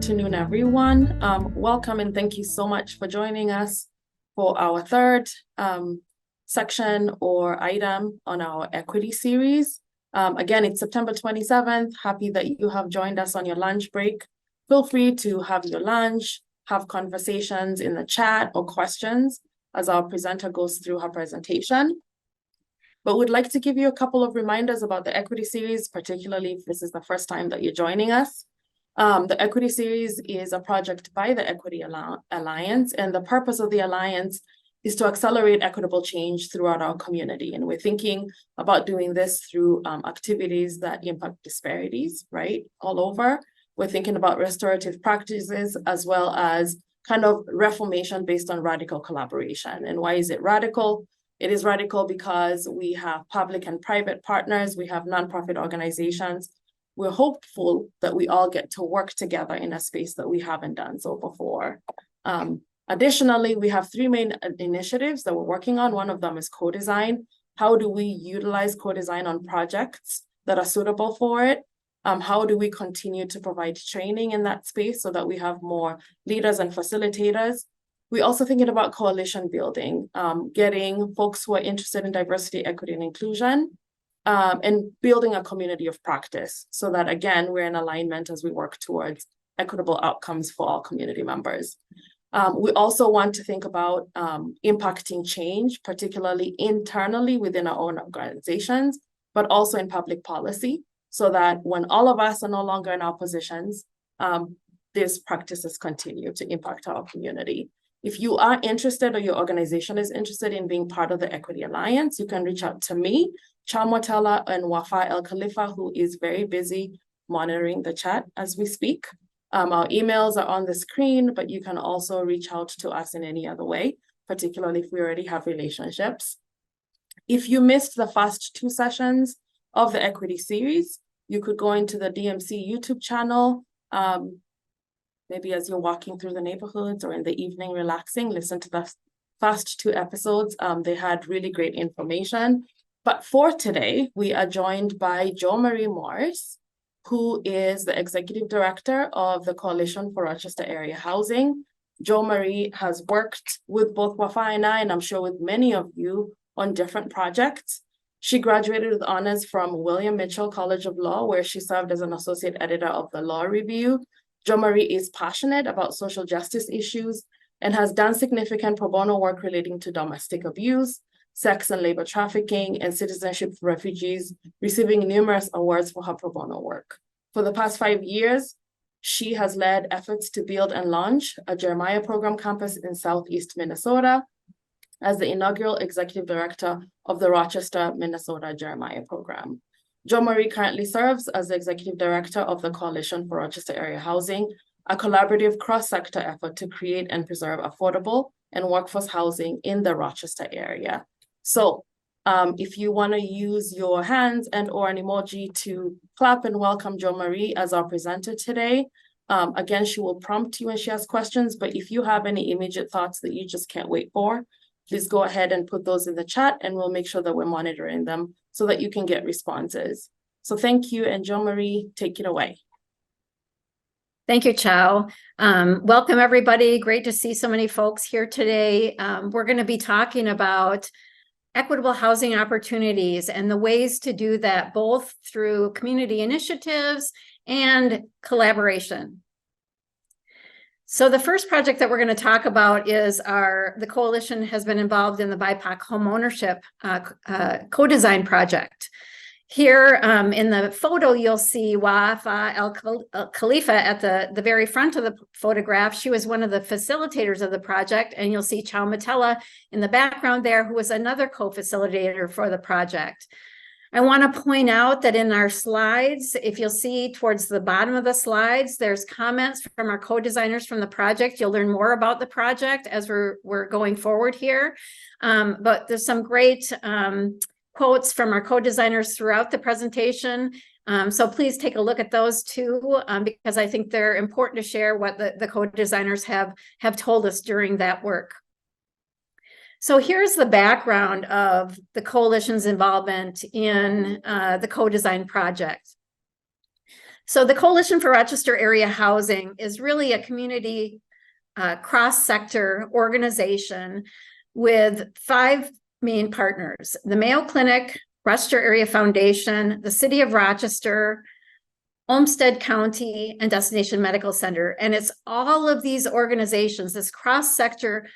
afternoon, everyone. Welcome and thank you so much for joining us for our third section or item on our equity series. Again, it's September 27th. Happy that you have joined us on your lunch break. Feel free to have your lunch, have conversations in the chat or questions as our presenter goes through her presentation. But we'd like to give you a couple of reminders about the equity series, particularly if this is the first time that you're joining us. The equity series is a project by the Equity Alliance, and the purpose of the Alliance is to accelerate equitable change throughout our community. And we're thinking about doing this through activities that impact disparities, right, all over. We're thinking about restorative practices as well as kind of reformation based on radical collaboration. And why is it radical? It is radical because we have public and private partners, we have nonprofit organizations. We're hopeful that we all get to work together in a space that we haven't done so before. Additionally, we have three main initiatives that we're working on. One of them is co-design. How do we utilize co-design on projects that are suitable for it? How do we continue to provide training in that space so that we have more leaders and facilitators? We're also thinking about coalition building, getting folks who are interested in diversity, equity, and inclusion, and building a community of practice so that, again, we're in alignment as we work towards equitable outcomes for all community members. We also want to think about impacting change, particularly internally within our own organizations, but also in public policy, so that when all of us are no longer in our positions, these practices continue to impact our community. If you are interested or your organization is interested in being part of the Equity Alliance, you can reach out to me, Chamwatela, and Wafa El Khalifa, who is very busy monitoring the chat as we speak. Our emails are on the screen, but you can also reach out to us in any other way, particularly if we already have relationships. If you missed the first two sessions of the equity series, you could go into the DMC YouTube channel, maybe as you're walking through the neighborhoods or in the evening relaxing, listen to the first two episodes. They had really great information. But for today, we are joined by Jo Marie Morris, who is the Executive Director of the Coalition for Rochester Area Housing. Jo Marie has worked with both Wafa and I, and I'm sure with many of you, on different projects. She graduated with honors from William Mitchell College of Law, where she served as an associate editor of the Law Review. Jo Marie is passionate about social justice issues and has done significant pro bono work relating to domestic abuse, sex and labor trafficking, and citizenship for refugees, receiving numerous awards for her pro bono work. For the past 5 years, she has led efforts to build and launch a Jeremiah program campus in Southeast Minnesota as the inaugural executive director of the Rochester, Minnesota Jeremiah program. Jo Marie currently serves as the executive director of the Coalition for Rochester Area Housing, a collaborative cross-sector effort to create and preserve affordable and workforce housing in the Rochester area. So if you want to use your hands and or an emoji to clap and welcome Jo Marie as our presenter today. Again, she will prompt you when she has questions, but if you have any immediate thoughts that you just can't wait for, please go ahead and put those in the chat and we'll make sure that we're monitoring them so that you can get responses. So thank you, and Jo Marie, take it away. Thank you, Chow. Welcome, everybody. Great to see so many folks here today. We're going to be talking about equitable housing opportunities and the ways to do that, both through community initiatives and collaboration. So the first project that we're going to talk about is the coalition has been involved in the BIPOC homeownership co-design project. Here in the photo, you'll see Wafa El Khalifa at the very front of the photograph. She was one of the facilitators of the project, and you'll see Chamwatela in the background there, who was another co-facilitator for the project. I want to point out that in our slides, if you'll see towards the bottom of the slides, there's comments from our co-designers from the project. You'll learn more about the project as we're going forward here. But there's some great quotes from our co-designers throughout the presentation. So please take a look at those too, because I think they're important to share what the co-designers have told us during that work. So here's the background of the coalition's involvement in the co-design project. So the Coalition for Rochester Area Housing is really a community cross-sector organization with 5 main partners: the Mayo Clinic, Rochester Area Foundation, the City of Rochester, Olmsted County, and Destination Medical Center. And it's all of these organizations, this cross-sector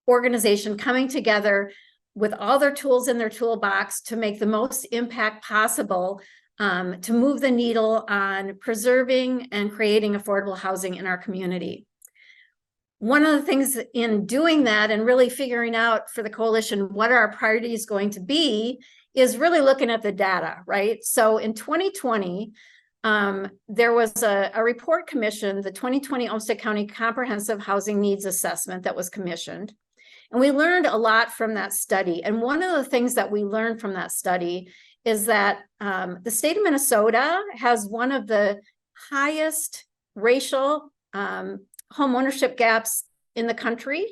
organization, coming together with all their tools in their toolbox to make the most impact possible, to move the needle on preserving and creating affordable housing in our community. One of the things in doing that and really figuring out for the coalition what our priorities going to be is really looking at the data, right? So in 2020, there was a report commissioned, the 2020 Olmsted County Comprehensive Housing Needs Assessment, that was commissioned. And we learned a lot from that study. And one of the things that we learned from that study is that the state of Minnesota has one of the highest racial homeownership gaps in the country.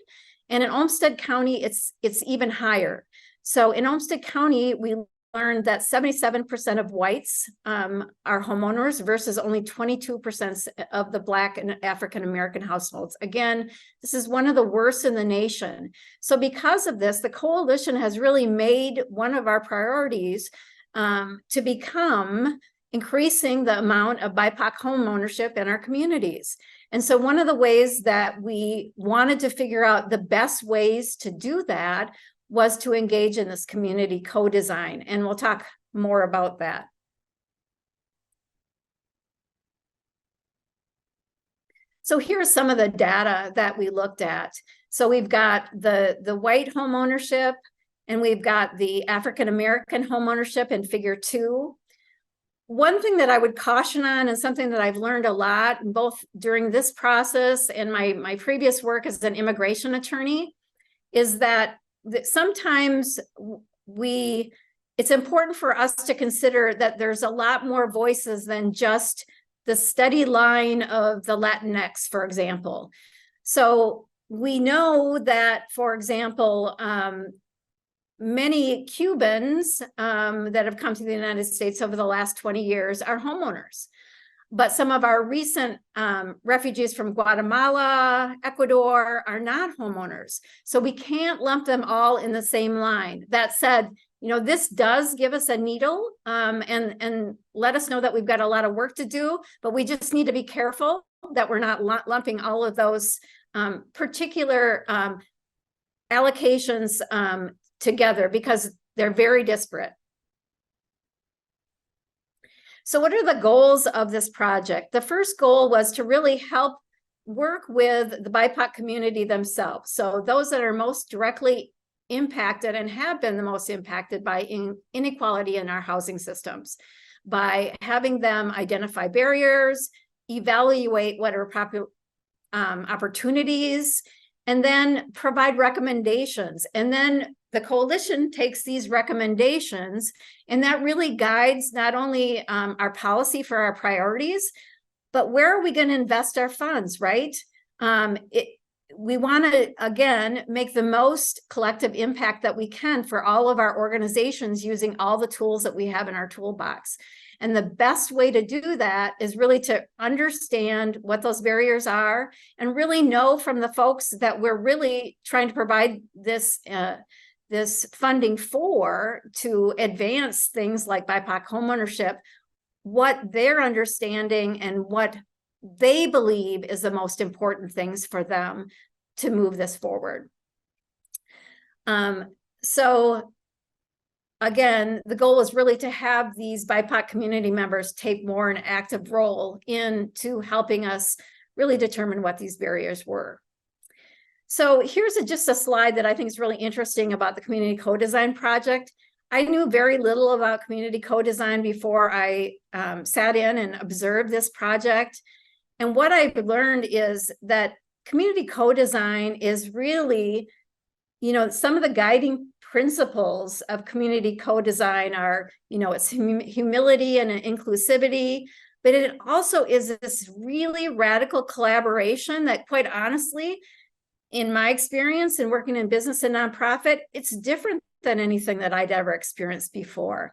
And in Olmsted County, it's even higher. So in Olmsted County, we learned that 77% of whites are homeowners versus only 22% of the Black and African American households. Again, this is one of the worst in the nation. So because of this, the coalition has really made one of our priorities to become increasing the amount of BIPOC homeownership in our communities. And so one of the ways that we wanted to figure out the best ways to do that was to engage in this community co-design. And we'll talk more about that. So here's some of the data that we looked at. So we've got the white homeownership, and we've got the African-American homeownership in figure 2. One thing that I would caution on, and something that I've learned a lot, both during this process and my previous work as an immigration attorney, is that sometimes it's important for us to consider that there's a lot more voices than just the steady line of the Latinx, for example. So we know that, for example, many Cubans that have come to the United States over the last 20 years are homeowners. But some of our recent refugees from Guatemala, Ecuador are not homeowners. So we can't lump them all in the same line. That said, this does give us a needle and let us know that we've got a lot of work to do, but we just need to be careful that we're not lumping all of those particular allocations together, because they're very disparate. So what are the goals of this project? The first goal was to really help work with the BIPOC community themselves. So those that are most directly impacted and have been the most impacted by inequality in our housing systems, by having them identify barriers, evaluate what are opportunities, and then provide recommendations. And then the coalition takes these recommendations, and that really guides not only our policy for our priorities, but where are we going to invest our funds, right? We want to, again, make the most collective impact that we can for all of our organizations using all the tools that we have in our toolbox. And the best way to do that is really to understand what those barriers are and really know from the folks that we're really trying to provide this funding for, to advance things like BIPOC homeownership, what they're understanding and what they believe is the most important things for them to move this forward. So again, the goal is really to have these BIPOC community members take more an active role into helping us really determine what these barriers were. So here's just a slide that I think is really interesting about the Community Co-Design Project. I knew very little about community co-design before I sat in and observed this project. And what I've learned is that community co-design is really, some of the guiding principles of community co-design are, it's humility and inclusivity, but it also is this really radical collaboration that, quite honestly, in my experience in working in business and nonprofit, it's different than anything that I'd ever experienced before.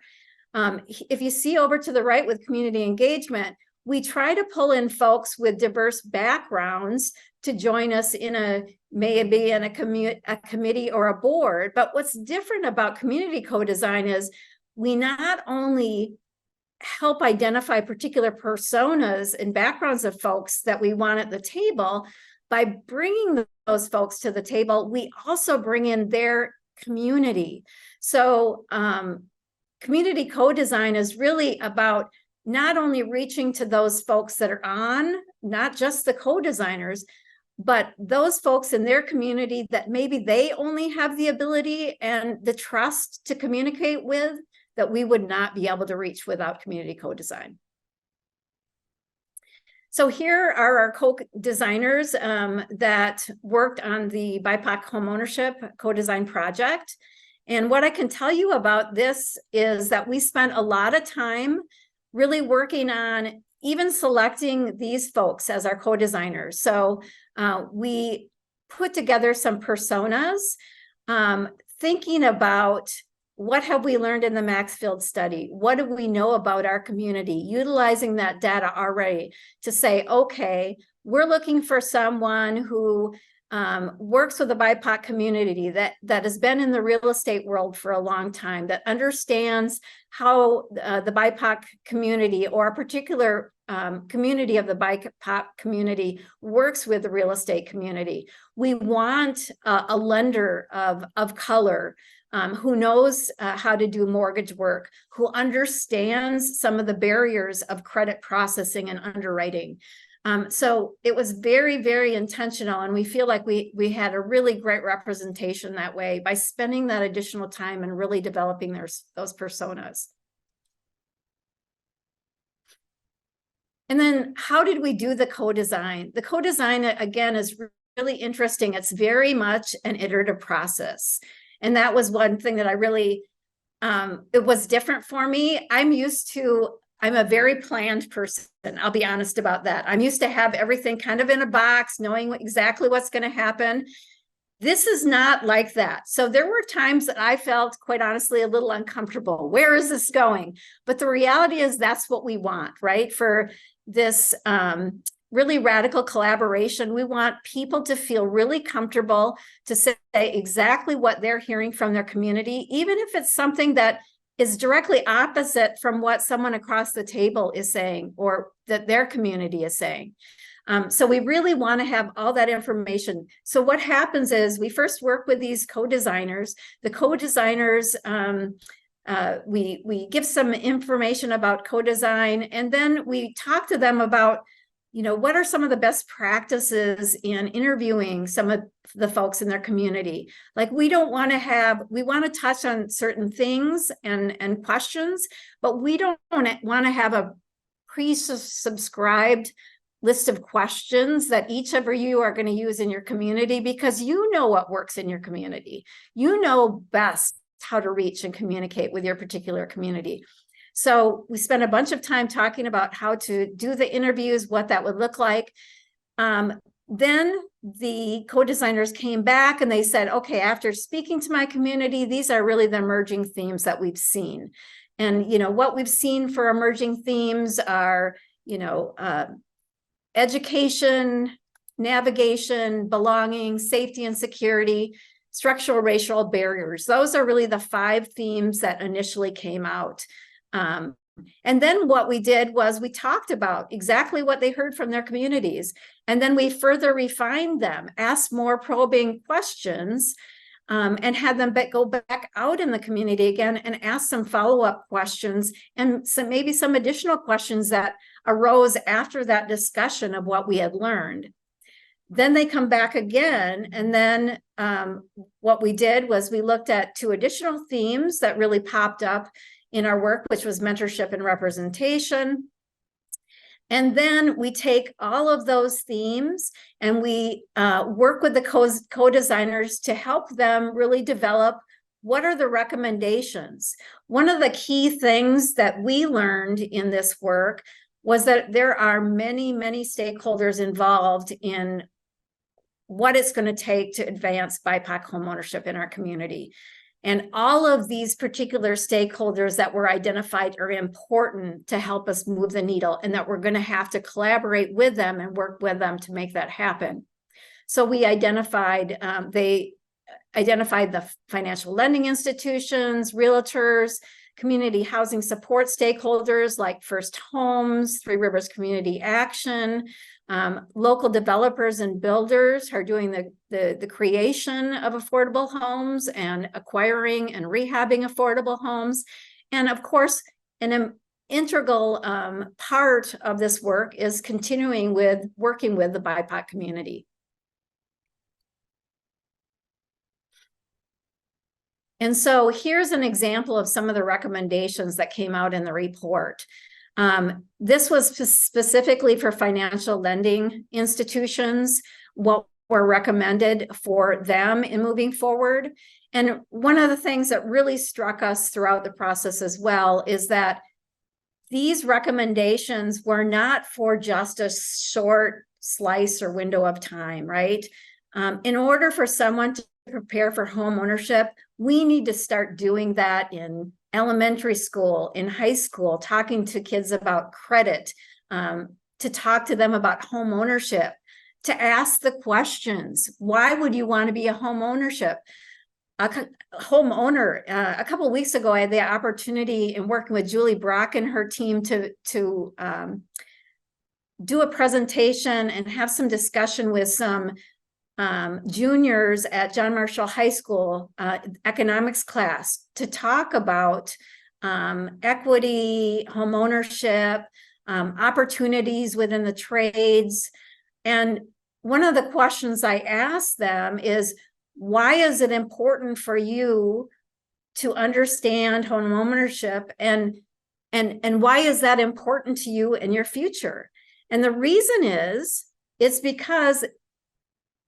If you see over to the right with community engagement, we try to pull in folks with diverse backgrounds to join us in maybe in a committee or a board. But what's different about community co-design is we not only help identify particular personas and backgrounds of folks that we want at the table. By bringing those folks to the table, we also bring in their community. So community co-design is really about not only reaching to those folks that are on, not just the co-designers, but those folks in their community that maybe they only have the ability and the trust to communicate with, that we would not be able to reach without community co-design. So here are our co-designers that worked on the BIPOC homeownership co-design project. And what I can tell you about this is that we spent a lot of time really working on even selecting these folks as our co-designers. So we put together some personas, thinking about what have we learned in the Maxfield study? What do we know about our community? Utilizing that data already to say, okay, we're looking for someone who works with the BIPOC community that has been in the real estate world for a long time, that understands how the BIPOC community or a particular community of the BIPOC community works with the real estate community. We want a lender of color who knows how to do mortgage work, who understands some of the barriers of credit processing and underwriting. So it was very, very intentional, and we feel like we had a really great representation that way by spending that additional time and really developing those personas. And then how did we do the co-design? The co-design, again, is really interesting. It's very much an iterative process. And that was one thing that I really, it was different for me. I'm a very planned person. I'll be honest about that. I'm used to have everything kind of in a box, knowing exactly what's going to happen. This is not like that. So there were times that I felt, quite honestly, a little uncomfortable. Where is this going? But the reality is that's what we want, right? For this really radical collaboration, we want people to feel really comfortable to say exactly what they're hearing from their community, even if it's something that is directly opposite from what someone across the table is saying or that their community is saying. So we really want to have all that information. So what happens is we first work with these co-designers. The co-designers, we give some information about co-design, and then we talk to them about, what are some of the best practices in interviewing some of the folks in their community? Like, we want to touch on certain things and questions, but we don't want to have a pre-subscribed list of questions that each of you are going to use in your community, because you know what works in your community. You know best how to reach and communicate with your particular community. So we spent a bunch of time talking about how to do the interviews, what that would look like. Then the co-designers came back and they said, okay, after speaking to my community, these are really the emerging themes that we've seen. And, what we've seen for emerging themes are, education, navigation, belonging, safety and security, structural racial barriers. Those are really the 5 themes that initially came out. And then what we did was we talked about exactly what they heard from their communities. And then we further refined them, asked more probing questions, and had them go back out in the community again and ask some follow-up questions and maybe some additional questions that arose after that discussion of what we had learned. Then they come back again, and then what we did was we looked at 2 additional themes that really popped up in our work, which was mentorship and representation. And then we take all of those themes and we work with the co-designers to help them really develop what are the recommendations. One of the key things that we learned in this work was that there are many, many stakeholders involved in what it's going to take to advance BIPOC homeownership in our community. And all of these particular stakeholders that were identified are important to help us move the needle, and that we're going to have to collaborate with them and work with them to make that happen. So we identified, they identified the financial lending institutions, realtors, community housing support stakeholders like First Homes, Three Rivers Community Action, local developers and builders who are doing the creation of affordable homes and acquiring and rehabbing affordable homes. And of course, an integral part of this work is continuing with working with the BIPOC community. And so here's an example of some of the recommendations that came out in the report. This was specifically for financial lending institutions, what were recommended for them in moving forward. And one of the things that really struck us throughout the process as well is that these recommendations were not for just a short slice or window of time, right? In order for someone to prepare for home ownership, we need to start doing that in elementary school, in high school, talking to kids about credit, to talk to them about home ownership, to ask the questions. Why would you want to be a homeowner? A couple of weeks ago, I had the opportunity in working with Julie Brock and her team to do a presentation and have some discussion with some juniors at John Marshall High School economics class to talk about equity, home ownership, opportunities within the trades. And one of the questions I asked them is, why is it important for you to understand home ownership, and why is that important to you in your future? And the reason is, it's because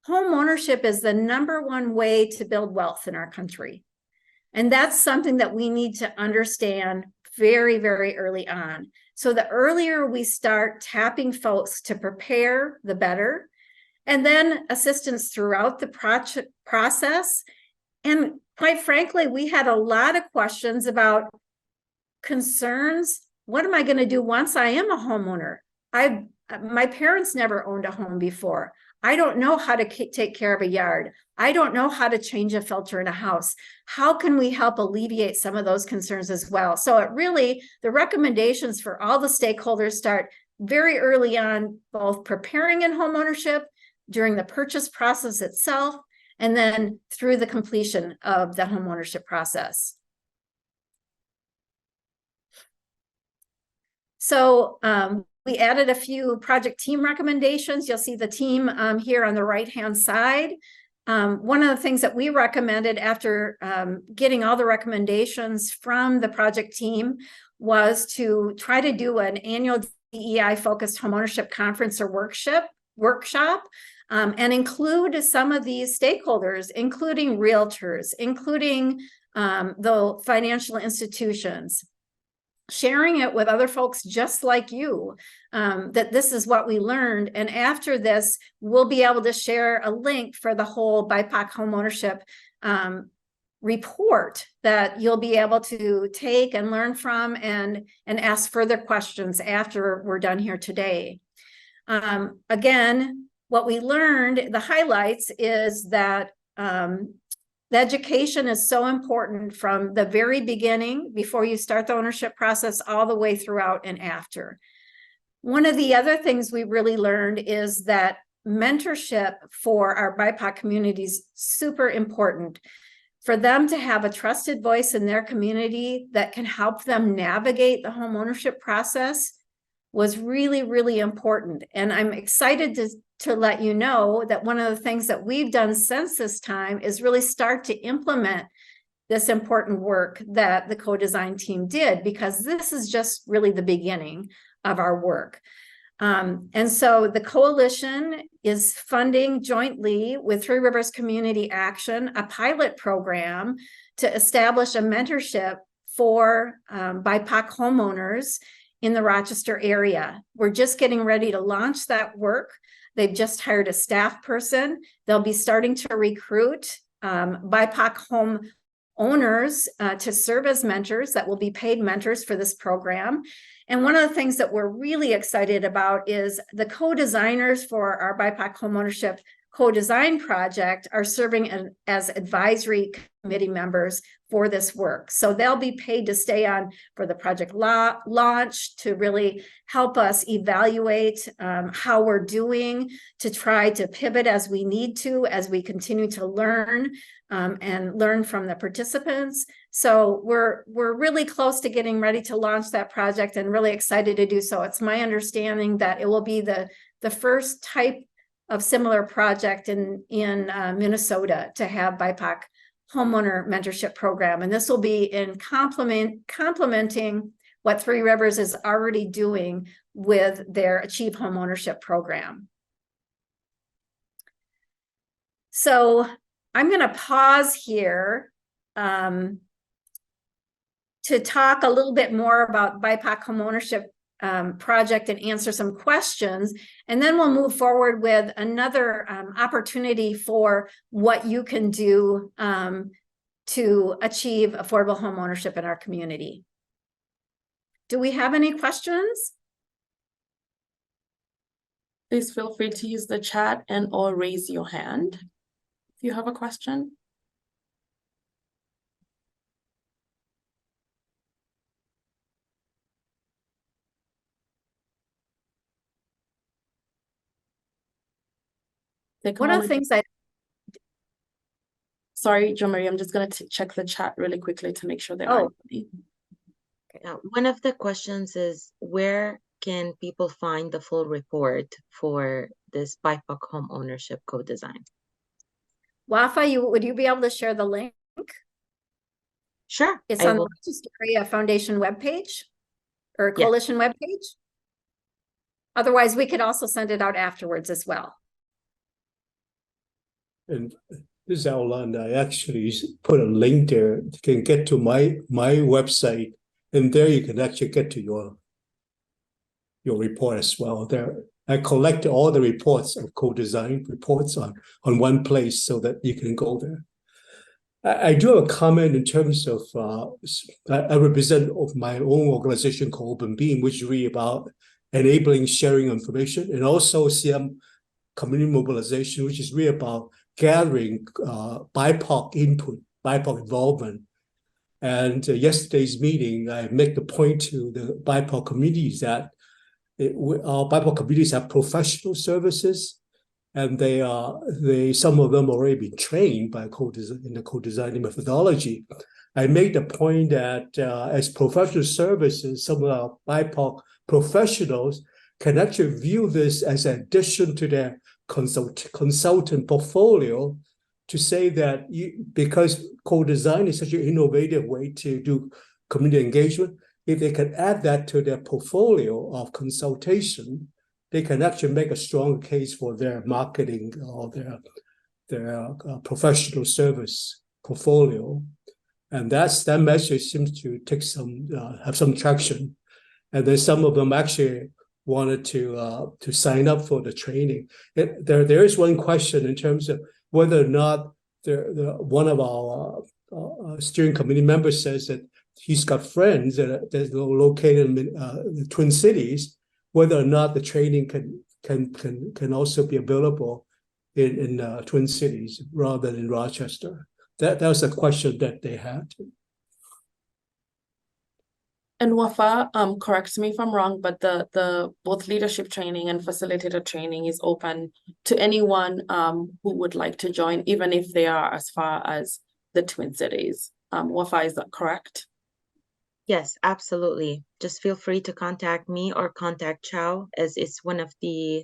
home ownership is the #1 way to build wealth in our country. And that's something that we need to understand very, very early on. So the earlier we start tapping folks to prepare, the better. And then assistance throughout the process. And quite frankly, we had a lot of questions about concerns. What am I going to do once I am a homeowner? My parents never owned a home before. I don't know how to take care of a yard. I don't know how to change a filter in a house. How can we help alleviate some of those concerns as well? So it really, the recommendations for all the stakeholders start very early on, both preparing in home ownership, during the purchase process itself, and then through the completion of the home ownership process. So we added a few project team recommendations. You'll see the team here on the right-hand side. One of the things that we recommended after getting all the recommendations from the project team was to try to do an annual DEI-focused homeownership conference or workshop, and include some of these stakeholders, including realtors, including the financial institutions, sharing it with other folks just like you, that this is what we learned. And after this, we'll be able to share a link for the whole BIPOC homeownership report that you'll be able to take and learn from and ask further questions after we're done here today. Again, what we learned, the highlights, is that the education is so important from the very beginning, before you start the ownership process, all the way throughout and after. One of the other things we really learned is that mentorship for our BIPOC community is super important. For them to have a trusted voice in their community that can help them navigate the home ownership process was really, really important. And I'm excited to let you know that one of the things that we've done since this time is really start to implement this important work that the co-design team did, because this is just really the beginning of our work. And so the coalition is funding jointly with Three Rivers Community Action a pilot program to establish a mentorship for BIPOC homeowners in the Rochester area. We're just getting ready to launch that work. They've just hired a staff person. They'll be starting to recruit BIPOC home owners to serve as mentors that will be paid mentors for this program. And one of the things that we're really excited about is the co-designers for our BIPOC homeownership co-design project are serving as advisory committee members for this work. So they'll be paid to stay on for the project launch, to really help us evaluate how we're doing, to try to pivot as we need to, as we continue to learn and learn from the participants. So we're really close to getting ready to launch that project and really excited to do so. It's my understanding that it will be the first type of similar project in Minnesota to have BIPOC homeowner mentorship program. And this will be in complementing what Three Rivers is already doing with their Achieve Homeownership program. So I'm going to pause here to talk a little bit more about BIPOC homeownership project and answer some questions, and then we'll move forward with another opportunity for what you can do to achieve affordable home ownership in our community. Do we have any questions? Please feel free to use the chat and or raise your hand if you have a question. One of the things Sorry, Jo Marie, I'm just going to check the chat really quickly to make sure there aren't any. One of the questions is, where can people find the full report for this BIPOC home ownership co-design? Wafa, would you be able to share the link? Sure. It's on the Rochester Area Foundation webpage or coalition webpage. Otherwise, we could also send it out afterwards as well. And this is Alan. I actually put a link there. You can get to my website, and there you can actually get to your report as well. There, I collected all the reports of co-design reports on one place so that you can go there. I do have a comment in terms of I represent of my own organization called Open Beam, which is really about enabling sharing information, and also CM community mobilization, which is really about gathering BIPOC input, BIPOC involvement. And yesterday's meeting, I make the point to the BIPOC communities that our BIPOC communities have professional services, and some of them already been trained by in the co-designing methodology. I made the point that as professional services, some of our BIPOC professionals can actually view this as an addition to their consultant portfolio, to say that because co-design is such an innovative way to do community engagement, if they can add that to their portfolio of consultation, they can actually make a strong case for their marketing or their professional service portfolio. And that message seems to take have some traction. And then some of them actually wanted to sign up for the training. There is one question in terms of whether or not one of our steering committee members says that he's got friends that are located in the Twin Cities, whether or not the training can also be available in Twin Cities rather than in Rochester. That was a question that they had. And Wafa, correct me if I'm wrong, but the both leadership training and facilitator training is open to anyone who would like to join, even if they are as far as the Twin Cities. Wafa, is that correct? Yes, absolutely. Just feel free to contact me or contact Chow, as it's one of the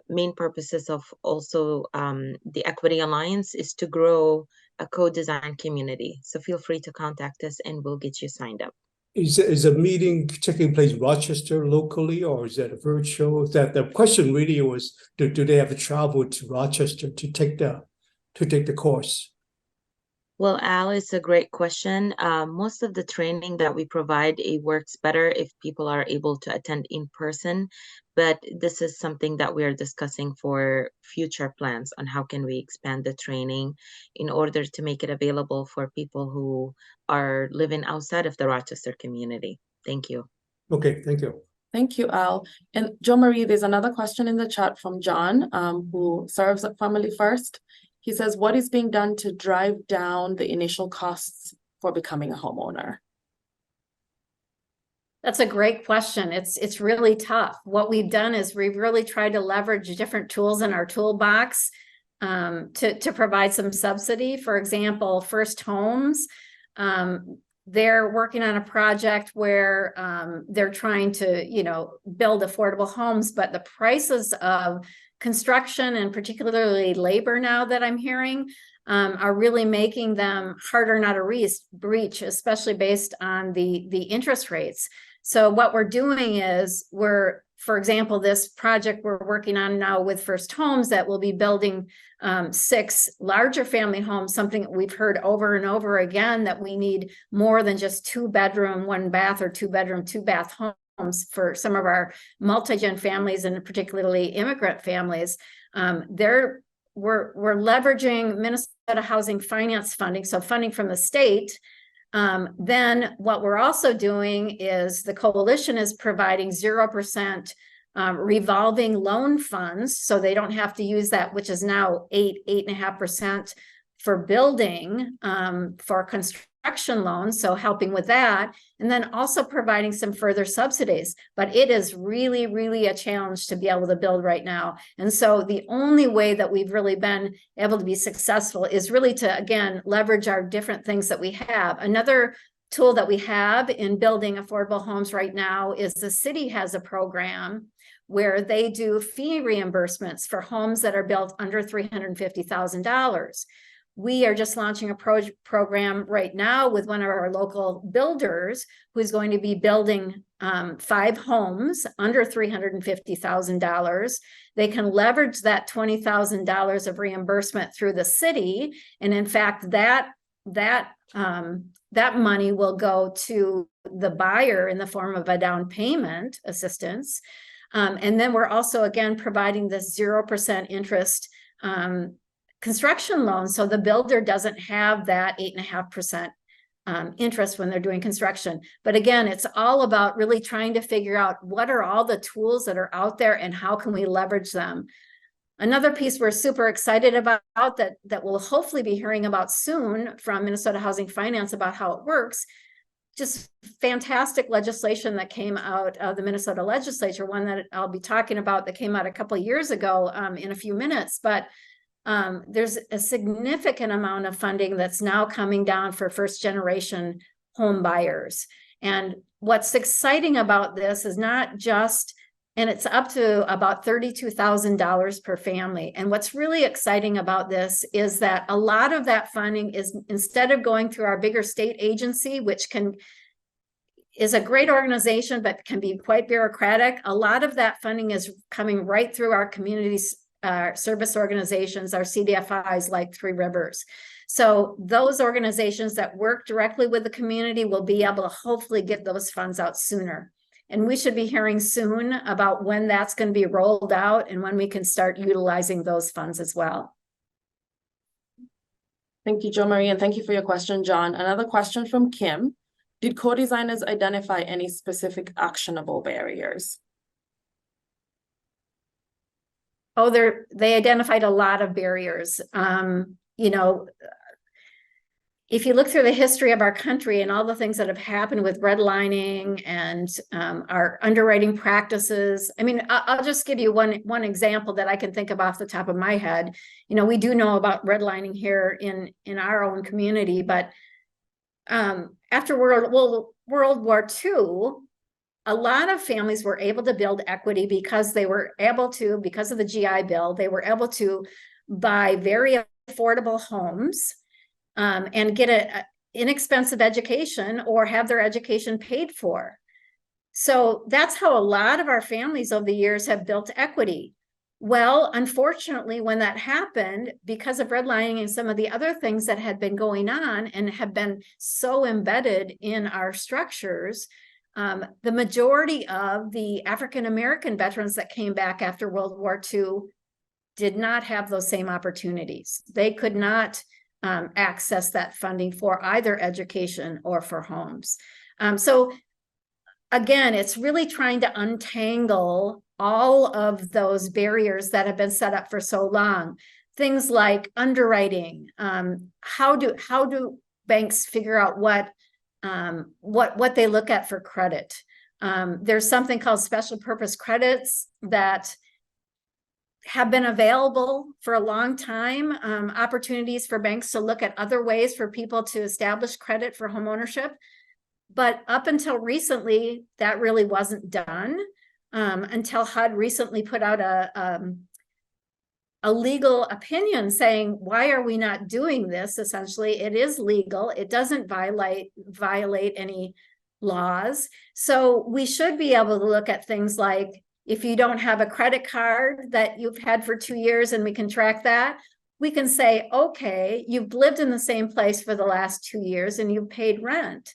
main purposes of also the Equity Alliance is to grow a co-design community. So feel free to contact us and we'll get you signed up. Is a meeting taking place in Rochester locally, or is that a virtual? That the question really was, do they have to travel to Rochester to take the course? Well, Al, it's a great question. Most of the training that we provide, it works better if people are able to attend in person, but this is something that we are discussing for future plans on how can we expand the training in order to make it available for people who are living outside of the Rochester community. Thank you. Okay, thank you. Thank you, Al. And Jo Marie, there's another question in the chat from John, who serves at Family First. He says, what is being done to drive down the initial costs for becoming a homeowner? That's a great question. It's really tough. What we've done is we've really tried to leverage different tools in our toolbox to provide some subsidy. For example, First Homes, they're working on a project where they're trying to, build affordable homes, but the prices of construction and particularly labor now that I'm hearing are really making them harder not to reach, especially based on the interest rates. So what we're doing is for example, this project we're working on now with First Homes that will be building 6 larger family homes, something that we've heard over and over again, that we need more than just 2-bedroom, 1-bath, or 2-bedroom, 2-bath homes for some of our multi-gen families and particularly immigrant families. We're leveraging Minnesota Housing Finance funding, so funding from the state. Then what we're also doing is the coalition is providing 0% revolving loan funds, so they don't have to use that, which is now 8.5% for building, for construction loans, so helping with that, and then also providing some further subsidies. But it is really, really a challenge to be able to build right now. And so the only way that we've really been able to be successful is really to, again, leverage our different things that we have. Another tool that we have in building affordable homes right now is the city has a program where they do fee reimbursements for homes that are built under $350,000. We are just launching a program right now with one of our local builders who's going to be building 5 homes under $350,000. They can leverage that $20,000 of reimbursement through the city. And in fact, that money will go to the buyer in the form of a down payment assistance. And then we're also, again, providing this 0% interest construction loan, so the builder doesn't have that 8.5% interest when they're doing construction. But again, it's all about really trying to figure out what are all the tools that are out there and how can we leverage them. Another piece we're super excited about that we'll hopefully be hearing about soon from Minnesota Housing Finance about how it works. Just fantastic legislation that came out of the Minnesota legislature, one that I'll be talking about that came out a couple of years ago in a few minutes. But there's a significant amount of funding that's now coming down for first generation home buyers. And what's exciting about this is not just, and it's up to about $32,000 per family. And what's really exciting about this is that a lot of that funding is, instead of going through our bigger state agency, which is a great organization, but can be quite bureaucratic, a lot of that funding is coming right through our communities. Service organizations, our CDFIs like Three Rivers. So those organizations that work directly with the community will be able to hopefully get those funds out sooner. And we should be hearing soon about when that's going to be rolled out and when we can start utilizing those funds as well. Thank you, Jo Marie, and thank you for your question, John. Another question from Kim. Did co-designers identify any specific actionable barriers? Oh, they identified a lot of barriers. If you look through the history of our country and all the things that have happened with redlining and our underwriting practices, I mean, I'll just give you one example that I can think of off the top of my head. We do know about redlining here in our own community, but after World War II, a lot of families were able to build equity because they were able to, because of the GI Bill, they were able to buy very affordable homes and get an inexpensive education or have their education paid for. So that's how a lot of our families over the years have built equity. Well, unfortunately, when that happened, because of redlining and some of the other things that had been going on and have been so embedded in our structures, the majority of the African-American veterans that came back after World War II did not have those same opportunities. They could not access that funding for either education or for homes. So again, it's really trying to untangle all of those barriers that have been set up for so long. Things like underwriting. How do banks figure out what they look at for credit? There's something called special purpose credits that have been available for a long time. Opportunities for banks to look at other ways for people to establish credit for homeownership. But up until recently, that really wasn't done. Until HUD recently put out a legal opinion saying, why are we not doing this? Essentially, it is legal. It doesn't violate any laws. So we should be able to look at things like, if you don't have a credit card that you've had for 2 years and we can track that, we can say, okay, you've lived in the same place for the last 2 years and you've paid rent.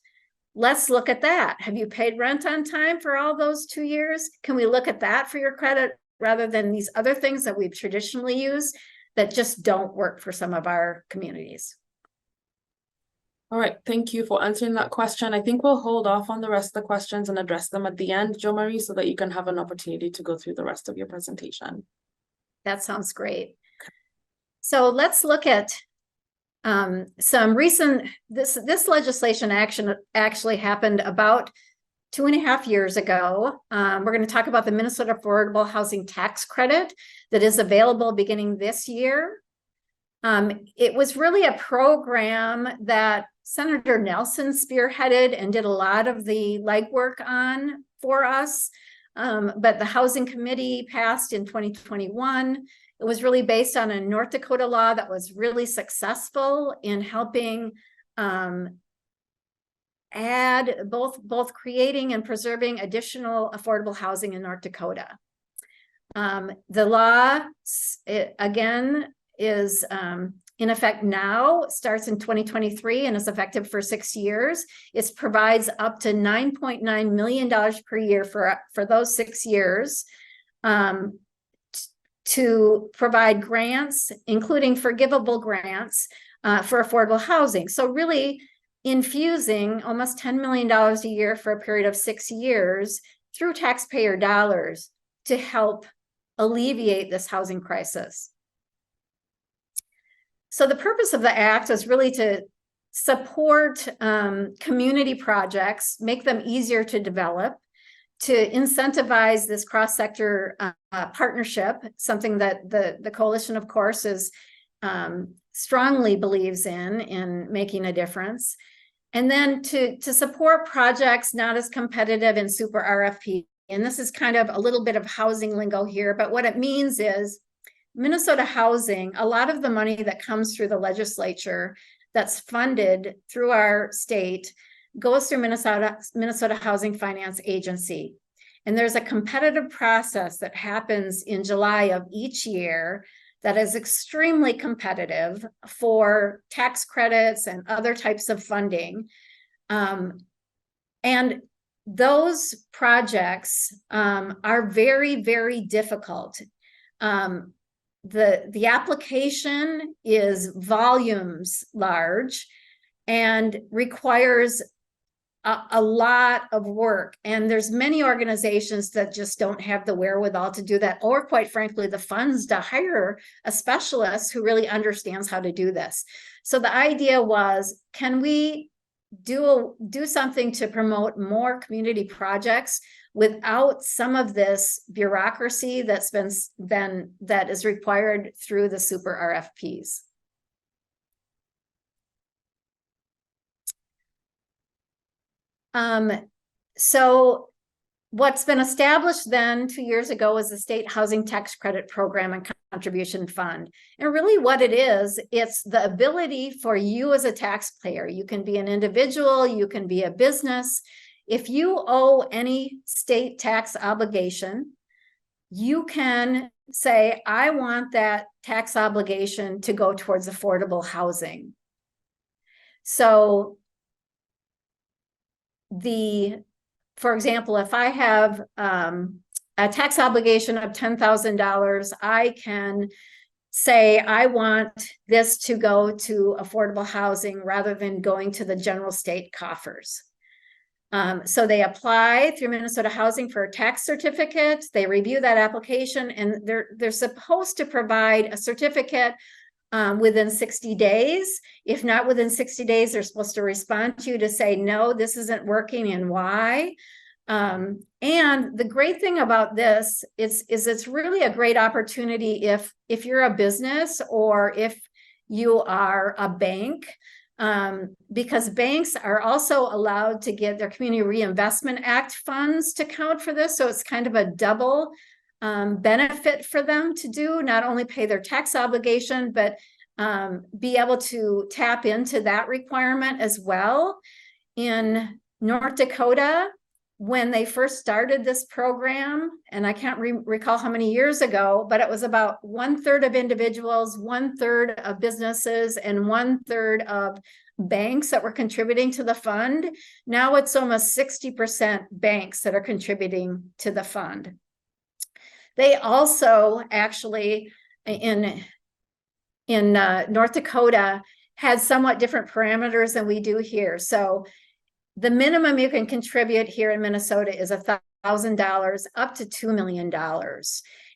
Let's look at that. Have you paid rent on time for all those 2 years? Can we look at that for your credit rather than these other things that we've traditionally used that just don't work for some of our communities? All right, thank you for answering that question. I think we'll hold off on the rest of the questions and address them at the end, Jo Marie, so that you can have an opportunity to go through the rest of your presentation. That sounds great. So let's look at some recent, this legislation actually happened about 2.5 years ago. We're going to talk about the Minnesota Affordable Housing Tax Credit that is available beginning this year. It was really a program that Senator Nelson spearheaded and did a lot of the legwork on for us. But the Housing Committee passed in 2021. It was really based on a North Dakota law that was really successful in helping add both creating and preserving additional affordable housing in North Dakota. The law, again, is in effect now, starts in 2023 and is effective for 6 years. It provides up to $9.9 million per year for those 6 years to provide grants, including forgivable grants for affordable housing. So really infusing almost $10 million a year for a period of 6 years through taxpayer dollars to help alleviate this housing crisis. So the purpose of the act is really to support community projects, make them easier to develop, to incentivize this cross-sector partnership, something that the coalition, of course, is strongly believes in making a difference. And then to support projects not as competitive in super RFP. And this is kind of a little bit of housing lingo here, but what it means is Minnesota Housing, a lot of the money that comes through the legislature that's funded through our state goes through Minnesota Housing Finance Agency. And there's a competitive process that happens in July of each year that is extremely competitive for tax credits and other types of funding. And those projects are very, very difficult. The application is volumes large and requires a lot of work. And there's many organizations that just don't have the wherewithal to do that, or quite frankly, the funds to hire a specialist who really understands how to do this. So the idea was, can we do something to promote more community projects without some of this bureaucracy that is required through the super RFPs? So what's been established then 2 years ago is the State Housing Tax Credit Program and Contribution Fund. And really what it is, it's the ability for you as a taxpayer. You can be an individual, you can be a business. If you owe any state tax obligation, you can say, I want that tax obligation to go towards affordable housing. So for example, if I have a tax obligation of $10,000, I can say, I want this to go to affordable housing rather than going to the general state coffers. So they apply through Minnesota Housing for a tax certificate. They review that application, and they're supposed to provide a certificate within 60 days. If not within 60 days, they're supposed to respond to you to say, no, this isn't working and why. And the great thing about this is it's really a great opportunity if you're a business or if you are a bank, because banks are also allowed to get their Community Reinvestment Act funds to count for this. So it's kind of a double benefit for them to do, not only pay their tax obligation, but be able to tap into that requirement as well. In North Dakota, when they first started this program, and I can't recall how many years ago, but it was about 1/3 of individuals, 1/3 of businesses, and 1/3 of banks that were contributing to the fund. Now it's almost 60% banks that are contributing to the fund. They also actually, in North Dakota, had somewhat different parameters than we do here. So the minimum you can contribute here in Minnesota is $1,000 up to $2 million.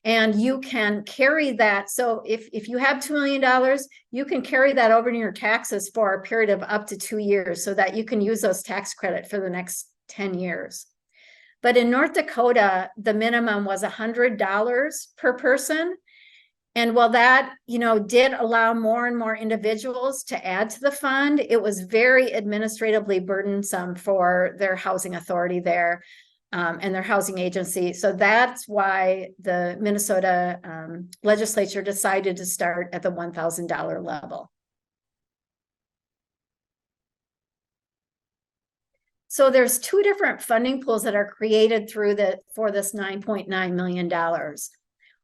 And you can carry that. So if you have $2 million, you can carry that over to your taxes for a period of up to 2 years so that you can use those tax credit for the next 10 years. But in North Dakota, the minimum was $100 per person. And while that, did allow more and more individuals to add to the fund, it was very administratively burdensome for their housing authority there and their housing agency. So that's why the Minnesota legislature decided to start at the $1,000 level. So there's 2 different funding pools that are created for this $9.9 million.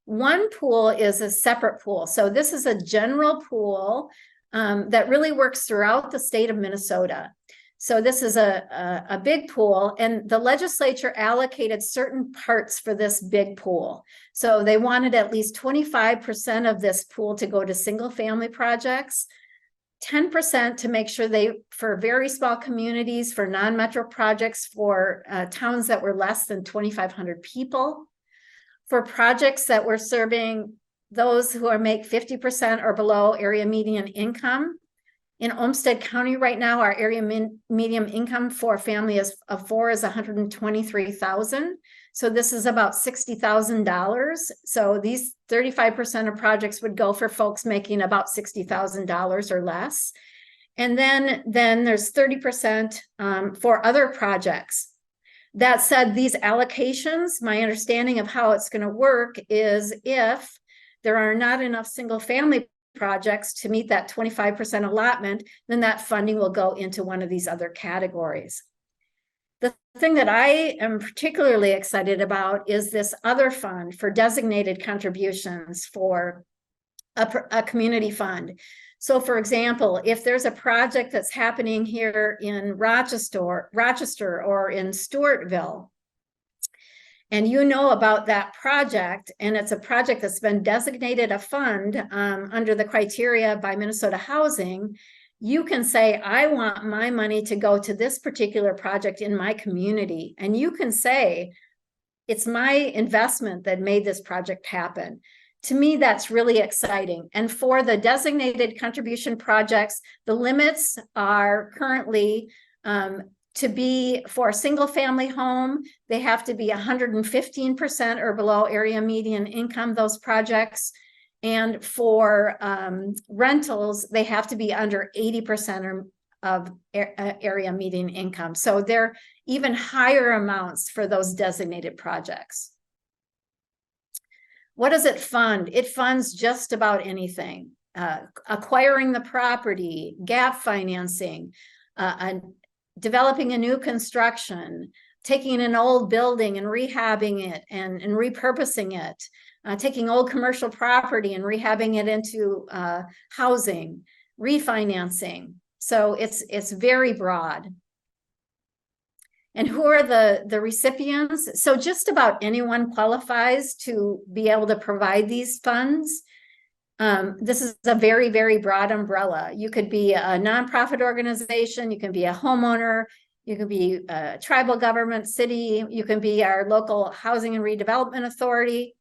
One pool is a separate pool. So this is a general pool that really works throughout the state of Minnesota. So this is a big pool, and the legislature allocated certain parts for this big pool. So they wanted at least 25% of this pool to go to single family projects, 10% to make sure for very small communities, for non-metro projects, for towns that were less than 2,500 people, for projects that were serving those who make 50% or below area median income. In Olmsted County right now, our area median income for a family of 4 is $123,000. So this is about $60,000. So these 35% of projects would go for folks making about $60,000 or less. And then there's 30% for other projects. That said, these allocations, my understanding of how it's going to work is if there are not enough single family projects to meet that 25% allotment, then that funding will go into one of these other categories. The thing that I am particularly excited about is this other fund for designated contributions for a community fund. So for example, if there's a project that's happening here in Rochester or in Stewartville, and you know about that project, and it's a project that's been designated a fund under the criteria by Minnesota Housing, you can say, I want my money to go to this particular project in my community. And you can say, it's my investment that made this project happen. To me, that's really exciting. And for the designated contribution projects, the limits are currently to be for a single family home, they have to be 115% or below area median income, those projects. And for rentals, they have to be under 80% of area median income. So they're even higher amounts for those designated projects. What does it fund? It funds just about anything. Acquiring the property, gap financing, developing a new construction, taking an old building and rehabbing it and repurposing it, taking old commercial property and rehabbing it into housing, refinancing. So it's very broad. And who are the recipients? So just about anyone qualifies to be able to provide these funds. This is a very, very broad umbrella. You could be a nonprofit organization, you can be a homeowner, you can be a tribal government, city, you can be our local housing and redevelopment authority.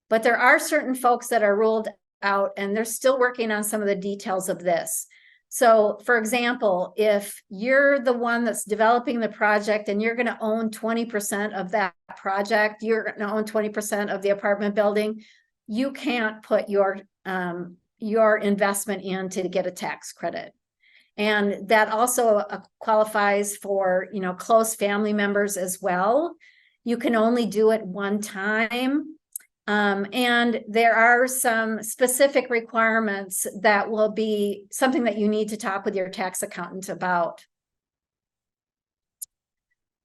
But there are certain folks that are ruled out, and they're still working on some of the details of this. So, for example, if you're the one that's developing the project and you're going to own 20% of that project, you're going to own 20% of the apartment building, you can't put your investment in to get a tax credit. And that also qualifies for, close family members as well. You can only do it one time. And there are some specific requirements that will be something that you need to talk with your tax accountant about.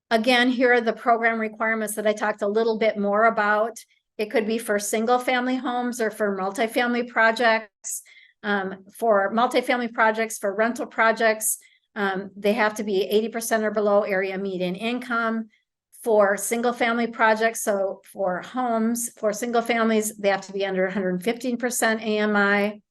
Again, here are the program requirements that I talked a little bit more about. It could be for single family homes or for multifamily projects. For multifamily projects, for rental projects, they have to be 80% or below area median income. For single family projects, so for homes, for single families, they have to be under 115% AMI.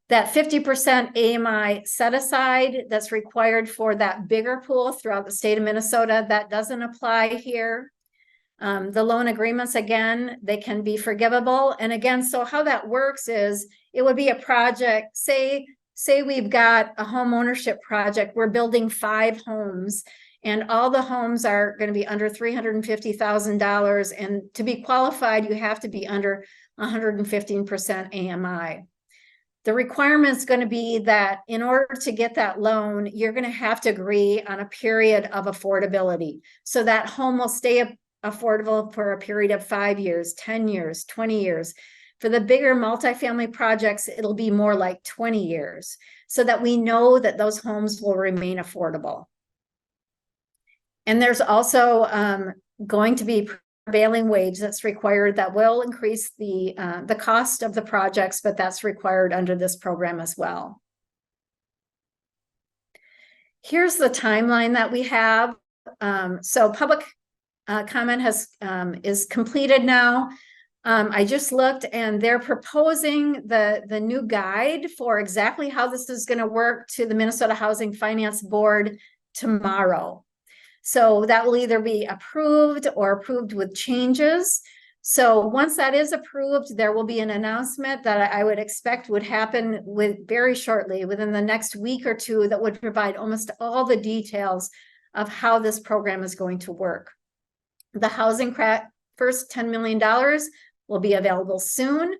That 50% AMI set aside that's required for that bigger pool throughout the state of Minnesota, that doesn't apply here. The loan agreements, again, they can be forgivable. And again, so how that works is it would be a project, say we've got a home ownership project, we're building 5 homes, and all the homes are going to be under $350,000. And to be qualified, you have to be under 115% AMI. The requirement is going to be that in order to get that loan, you're going to have to agree on a period of affordability. So that home will stay affordable for a period of 5 years, 10 years, 20 years. For the bigger multifamily projects, it'll be more like 20 years, so that we know that those homes will remain affordable. And there's also going to be prevailing wage that's required that will increase the cost of the projects, but that's required under this program as well. Here's the timeline that we have. So public comment is completed now. I just looked, and they're proposing the new guide for exactly how this is going to work to the Minnesota Housing Finance Board tomorrow. So that will either be approved or approved with changes. So once that is approved, there will be an announcement that I would expect would happen very shortly, within the next week or two, that would provide almost all the details of how this program is going to work. The housing first $10 million will be available soon.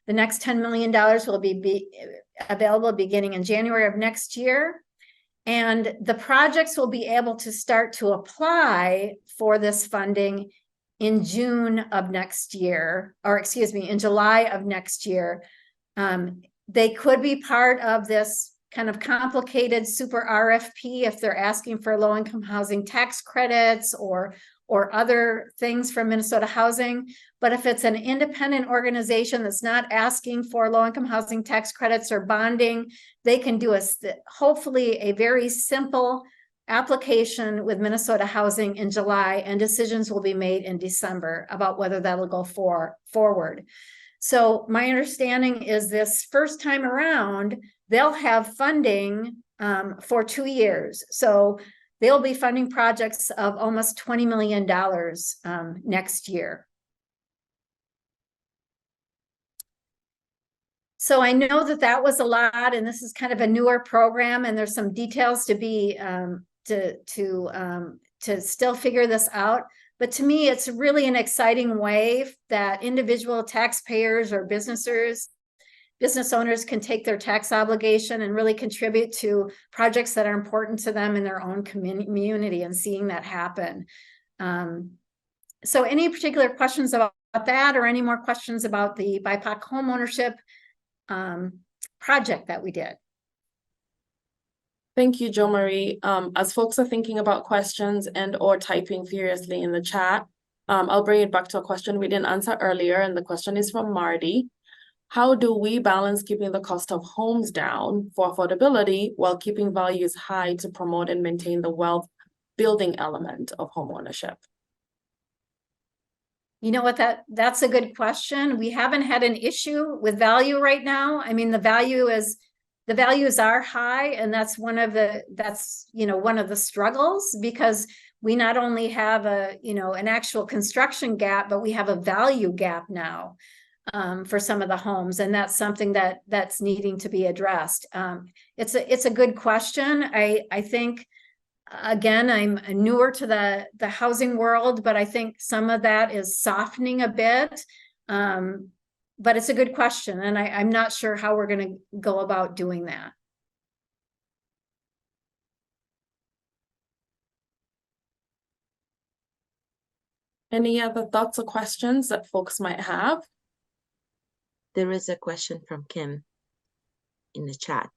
The next $10 million will be available beginning in January of next year. And the projects will be able to start to apply for this funding in June of next year, or excuse me, in July of next year. They could be part of this kind of complicated super RFP if they're asking for low-income housing tax credits or other things from Minnesota Housing. But if it's an independent organization that's not asking for low-income housing tax credits or bonding, they can do hopefully a very simple application with Minnesota Housing in July, and decisions will be made in December about whether that'll go forward. So my understanding is this first time around, they'll have funding for 2 years. So they'll be funding projects of almost $20 million next year. So I know that was a lot, and this is kind of a newer program, and there's some details to be to still figure this out. But to me, it's really an exciting way that individual taxpayers or business owners can take their tax obligation and really contribute to projects that are important to them in their own community, and seeing that happen. So any particular questions about that, or any more questions about the BIPOC homeownership project that we did? Thank you, Jo Marie. As folks are thinking about questions and or typing furiously in the chat, I'll bring it back to a question we didn't answer earlier, and the question is from Marty. How do we balance keeping the cost of homes down for affordability while keeping values high to promote and maintain the wealth building element of homeownership? You know what, that's a good question. We haven't had an issue with value right now. I mean, the values are high, and that's one of the struggles, because we not only have an actual construction gap, but we have a value gap now for some of the homes, and that's something that's needing to be addressed. It's a good question. I think, again, I'm newer to the housing world, but I think some of that is softening a bit. But it's a good question, and I'm not sure how we're going to go about doing that. Any other thoughts or questions that folks might have? There is a question from Kim in the chat.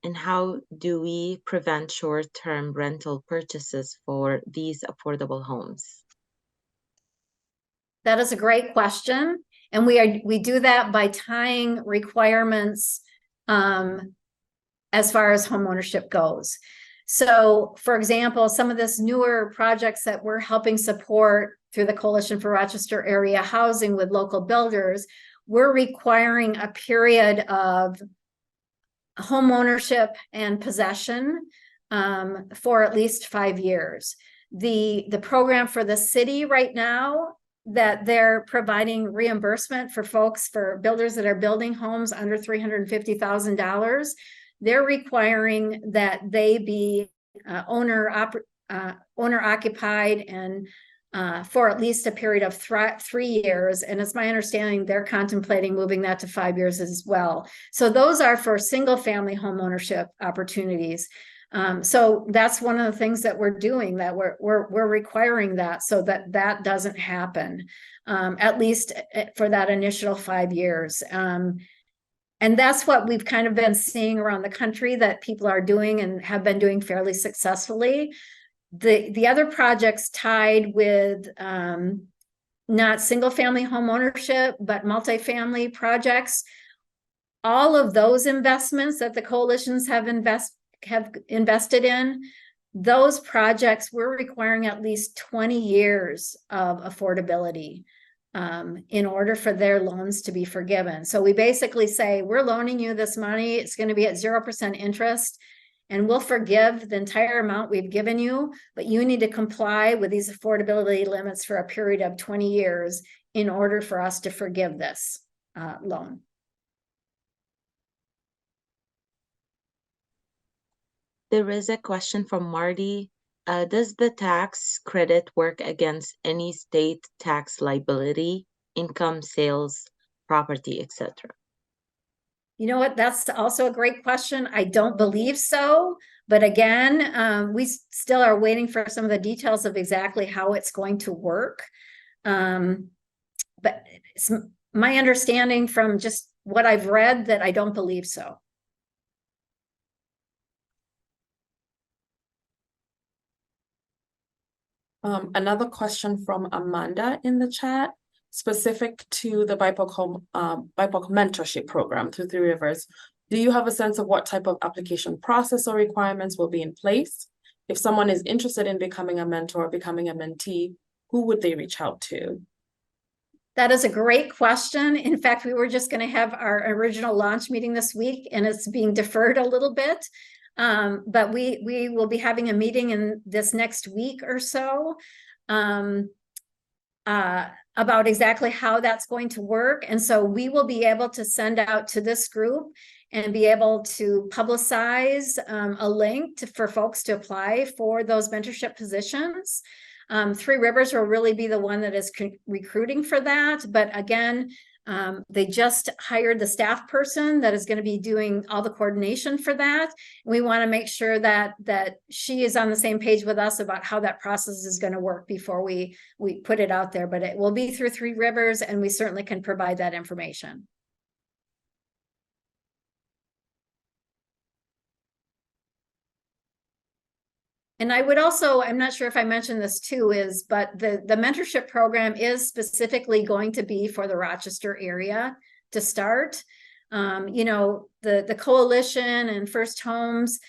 And how do we prevent short-term rental purchases for these affordable homes? That is a great question. And we do that by tying requirements as far as homeownership goes. So, for example, some of this newer projects that we're helping support through the Coalition for Rochester Area Housing with local builders, we're requiring a period of homeownership and possession for at least 5 years. The program for the city right now, that they're providing reimbursement for folks, for builders that are building homes under $350,000, they're requiring that they be owner occupied and for at least a period of 3 years. And it's my understanding they're contemplating moving that to 5 years as well. So those are for single family homeownership opportunities. So that's one of the things that we're doing, that we're requiring that, so that doesn't happen, at least for that initial 5 years. And that's what we've kind of been seeing around the country that people are doing and have been doing fairly successfully. The other projects tied with not single family home ownership, but multifamily projects, all of those investments that the coalitions have invested in, those projects, we're requiring at least 20 years of affordability in order for their loans to be forgiven. So we basically say, we're loaning you this money, it's going to be at 0% interest, and we'll forgive the entire amount we've given you, but you need to comply with these affordability limits for a period of 20 years in order for us to forgive this loan. There is a question from Marty. Does the tax credit work against any state tax liability, income, sales, property, etc.? You know what? That's also a great question. I don't believe so. But again, we still are waiting for some of the details of exactly how it's going to work. But it's my understanding from just what I've read that I don't believe so. Another question from Amanda in the chat, specific to the BIPOC mentorship program through Three Rivers. Do you have a sense of what type of application process or requirements will be in place? If someone is interested in becoming a mentor or becoming a mentee, who would they reach out to? That is a great question. In fact, we were just going to have our original launch meeting this week, and it's being deferred a little bit. But we will be having a meeting in this next week or so about exactly how that's going to work. And so we will be able to send out to this group and be able to publicize a link for folks to apply for those mentorship positions. Three Rivers will really be the one that is recruiting for that. But again, they just hired the staff person that is going to be doing all the coordination for that. We want to make sure that she is on the same page with us about how that process is going to work before we put it out there. But it will be through Three Rivers, and we certainly can provide that information. And I would also, I'm not sure if I mentioned this too, but the mentorship program is specifically going to be for the Rochester area to start. You know, the coalition and First Homes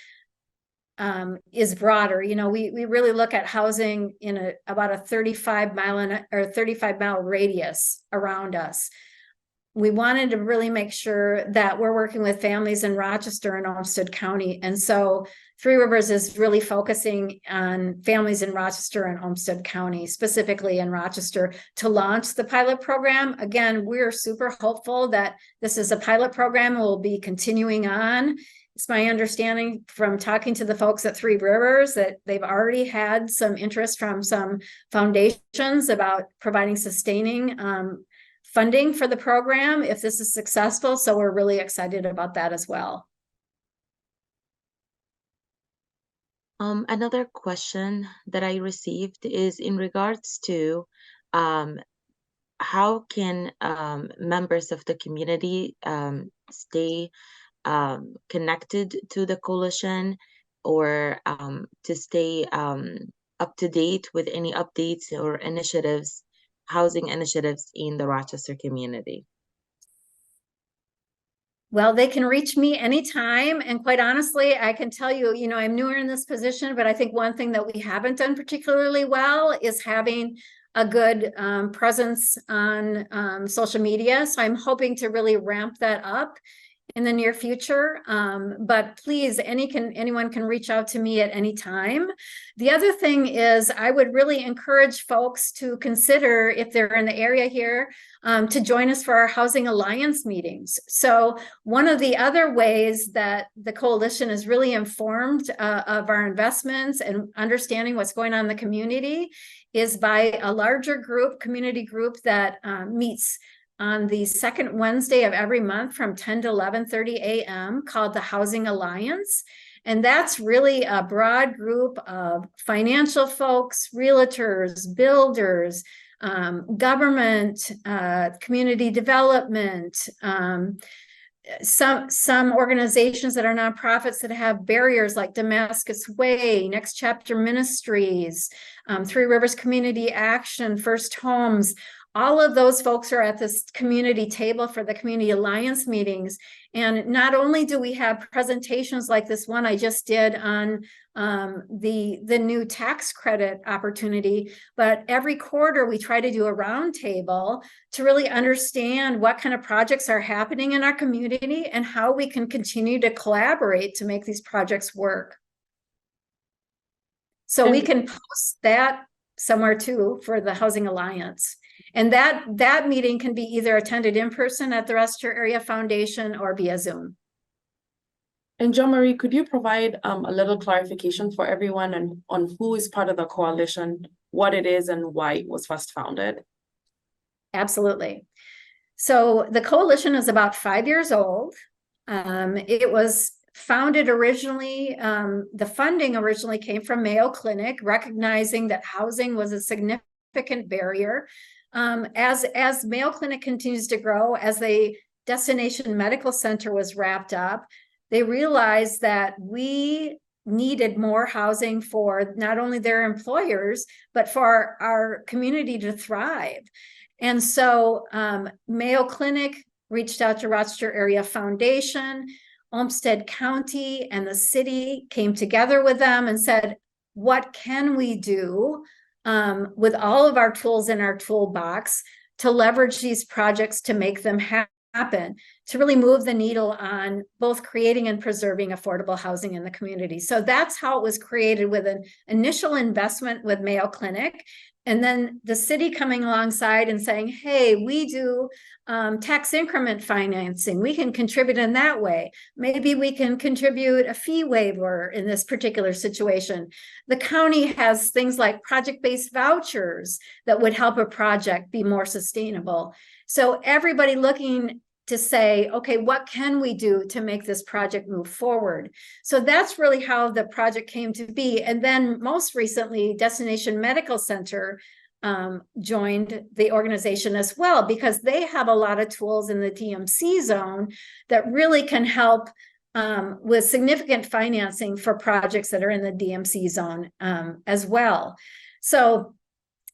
is broader. You know, we really look at housing in about a 35-mile radius around us. We wanted to really make sure that we're working with families in Rochester and Olmsted County. And so Three Rivers is really focusing on families in Rochester and Olmsted County, specifically in Rochester, to launch the pilot program. Again, we're super hopeful that this is a pilot program and will be continuing on. It's my understanding from talking to the folks at Three Rivers that they've already had some interest from some foundations about providing sustaining funding for the program if this is successful. So we're really excited about that as well. Another question that I received is in regards to how can members of the community stay connected to the coalition, or to stay up to date with any updates or initiatives, housing initiatives in the Rochester community? Well, they can reach me anytime. And quite honestly, I can tell you, you know, I'm newer in this position, but I think one thing that we haven't done particularly well is having a good presence on social media. So I'm hoping to really ramp that up in the near future. But please, anyone can reach out to me at any time. The other thing is I would really encourage folks to consider, if they're in the area here, to join us for our Housing Alliance meetings. So one of the other ways that the coalition is really informed of our investments and understanding what's going on in the community is by a larger group, community group that meets on the second Wednesday of every month from 10 to 11:30 a.m. called the Housing Alliance. And that's really a broad group of financial folks, realtors, builders, government, community development, some organizations that are nonprofits that have barriers like Damascus Way, Next Chapter Ministries, Three Rivers Community Action, First Homes. All of those folks are at this community table for the Community Alliance meetings. And not only do we have presentations like this one I just did on the new tax credit opportunity, but every quarter we try to do a roundtable to really understand what kind of projects are happening in our community and how we can continue to collaborate to make these projects work. So we can post that somewhere too for the Housing Alliance. And that meeting can be either attended in person at the Rochester Area Foundation or via Zoom. And Jo Marie, could you provide a little clarification for everyone on who is part of the coalition, what it is, and why it was first founded? Absolutely. So the coalition is about 5 years old. It was founded originally, the funding originally came from Mayo Clinic, recognizing that housing was a significant barrier. As Mayo Clinic continues to grow, as the Destination Medical Center was wrapped up, they realized that we needed more housing for not only their employers, but for our community to thrive. And so Mayo Clinic reached out to Rochester Area Foundation, Olmsted County and the city came together with them and said, what can we do with all of our tools in our toolbox to leverage these projects to make them happen, to really move the needle on both creating and preserving affordable housing in the community. So that's how it was created, with an initial investment with Mayo Clinic. And then the city coming alongside and saying, hey, we do tax increment financing. We can contribute in that way. Maybe we can contribute a fee waiver in this particular situation. The county has things like project-based vouchers that would help a project be more sustainable. So everybody looking to say, okay, what can we do to make this project move forward? So that's really how the project came to be. And then most recently, Destination Medical Center joined the organization as well, because they have a lot of tools in the DMC zone that really can help with significant financing for projects that are in the DMC zone as well. So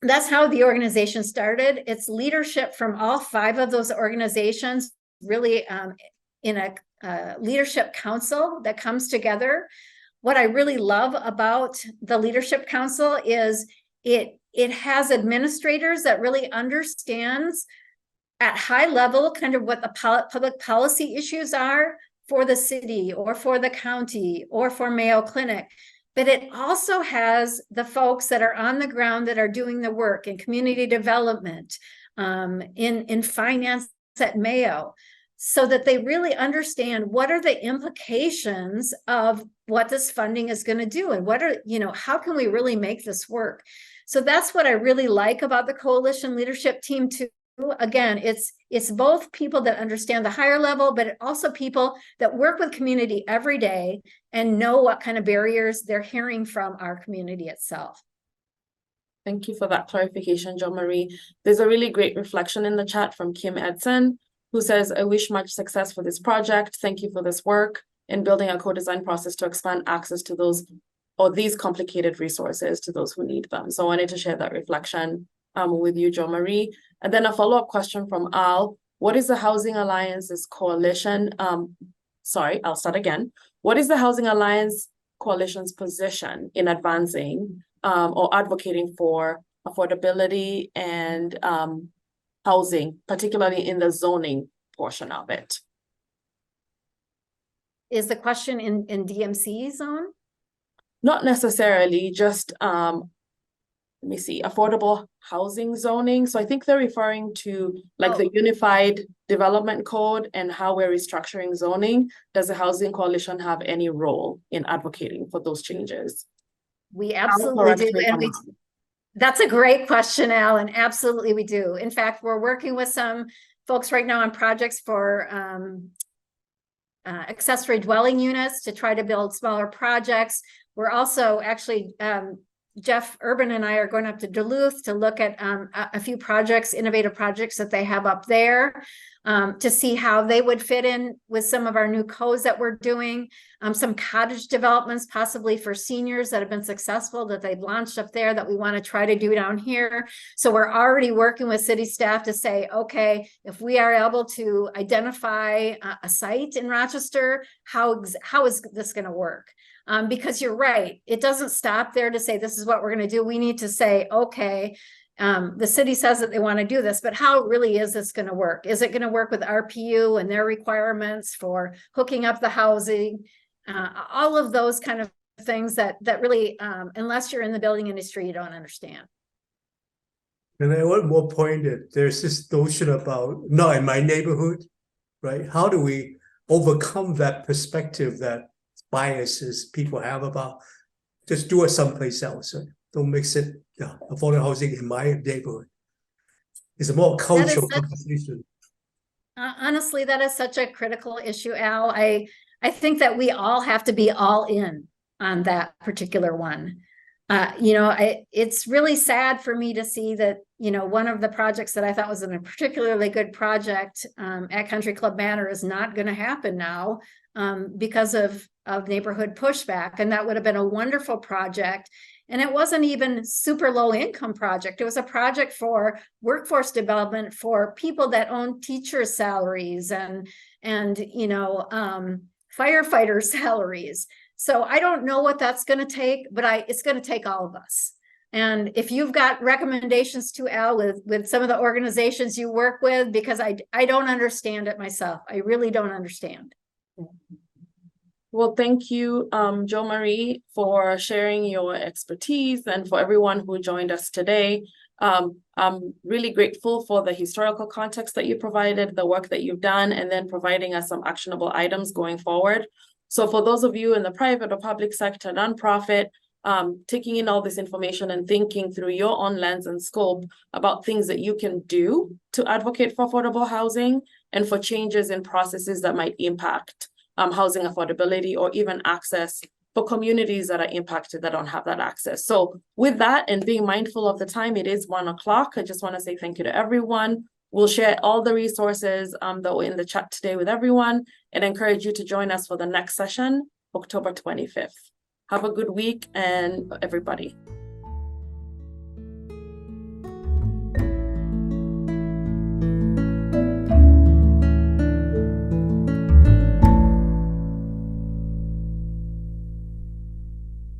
that's how the organization started. It's leadership from all 5 of those organizations, really in a leadership council that comes together. What I really love about the leadership council is it has administrators that really understands at high level kind of what the public policy issues are for the city or for the county or for Mayo Clinic. But it also has the folks that are on the ground that are doing the work in community development, in finance at Mayo, so that they really understand what are the implications of what this funding is going to do, and what are, how can we really make this work? So that's what I really like about the coalition leadership team too. Again, it's both people that understand the higher level, but also people that work with community every day and know what kind of barriers they're hearing from our community itself. Thank you for that clarification, Jo Marie. There's a really great reflection in the chat from Kim Edson, who says, I wish much success for this project. Thank you for this work in building a co-design process to expand access to those or these complicated resources to those who need them. So I wanted to share that reflection with you, Jo Marie. And then a follow-up question from Al. What is the Housing Alliance's coalition? Sorry, I'll start again. What is the Housing Alliance Coalition's position in advancing or advocating for affordability and housing, particularly in the zoning portion of it? Is the question in DMC zone? Not necessarily, just let me see, affordable housing zoning. So I think they're referring to like the Unified Development Code and how we're restructuring zoning. Does the Housing Coalition have any role in advocating for those changes? We absolutely do. And that's a great question, Alan. Absolutely, we do. In fact, we're working with some folks right now on projects for accessory dwelling units to try to build smaller projects. We're also actually, Jeff Urban and I are going up to Duluth to look at a few projects, innovative projects that they have up there to see how they would fit in with some of our new codes that we're doing. Some cottage developments, possibly for seniors that have been successful that they've launched up there that we want to try to do down here. So we're already working with city staff to say, okay, if we are able to identify a site in Rochester, how is this going to work? Because you're right, it doesn't stop there to say this is what we're going to do. We need to say, okay, the city says that they want to do this, but how really is this going to work? Is it going to work with RPU and their requirements for hooking up the housing? All of those kind of things that really, unless you're in the building industry, you don't understand. And I want more pointed. There's this notion about not in my neighborhood, right? How do we overcome that perspective, that biases people have about just do it someplace else? Right? Don't mix it. Affordable housing in my neighborhood. It's a more cultural conversation. Honestly, that is such a critical issue, Al. I think that we all have to be all in on that particular one. It's really sad for me to see that, one of the projects that I thought was a particularly good project at Country Club Manor is not going to happen now because of neighborhood pushback. And that would have been a wonderful project. And it wasn't even super low income project. It was a project for workforce development for people that own teacher salaries and firefighter salaries. So I don't know what that's going to take, but it's going to take all of us. And if you've got recommendations to Al with some of the organizations you work with, because I don't understand it myself. I really don't understand. Well, thank you, Jo Marie, for sharing your expertise, and for everyone who joined us today. I'm really grateful for the historical context that you provided, the work that you've done, and then providing us some actionable items going forward. So for those of you in the private or public sector, nonprofit, taking in all this information and thinking through your own lens and scope about things that you can do to advocate for affordable housing and for changes in processes that might impact housing affordability or even access for communities that are impacted that don't have that access. So with that, and being mindful of the time, it is 1 o'clock. I just want to say thank you to everyone We'll share all the resources that were in the chat today with everyone and encourage you to join us for the next session, October 25th. Have a good week, and everybody.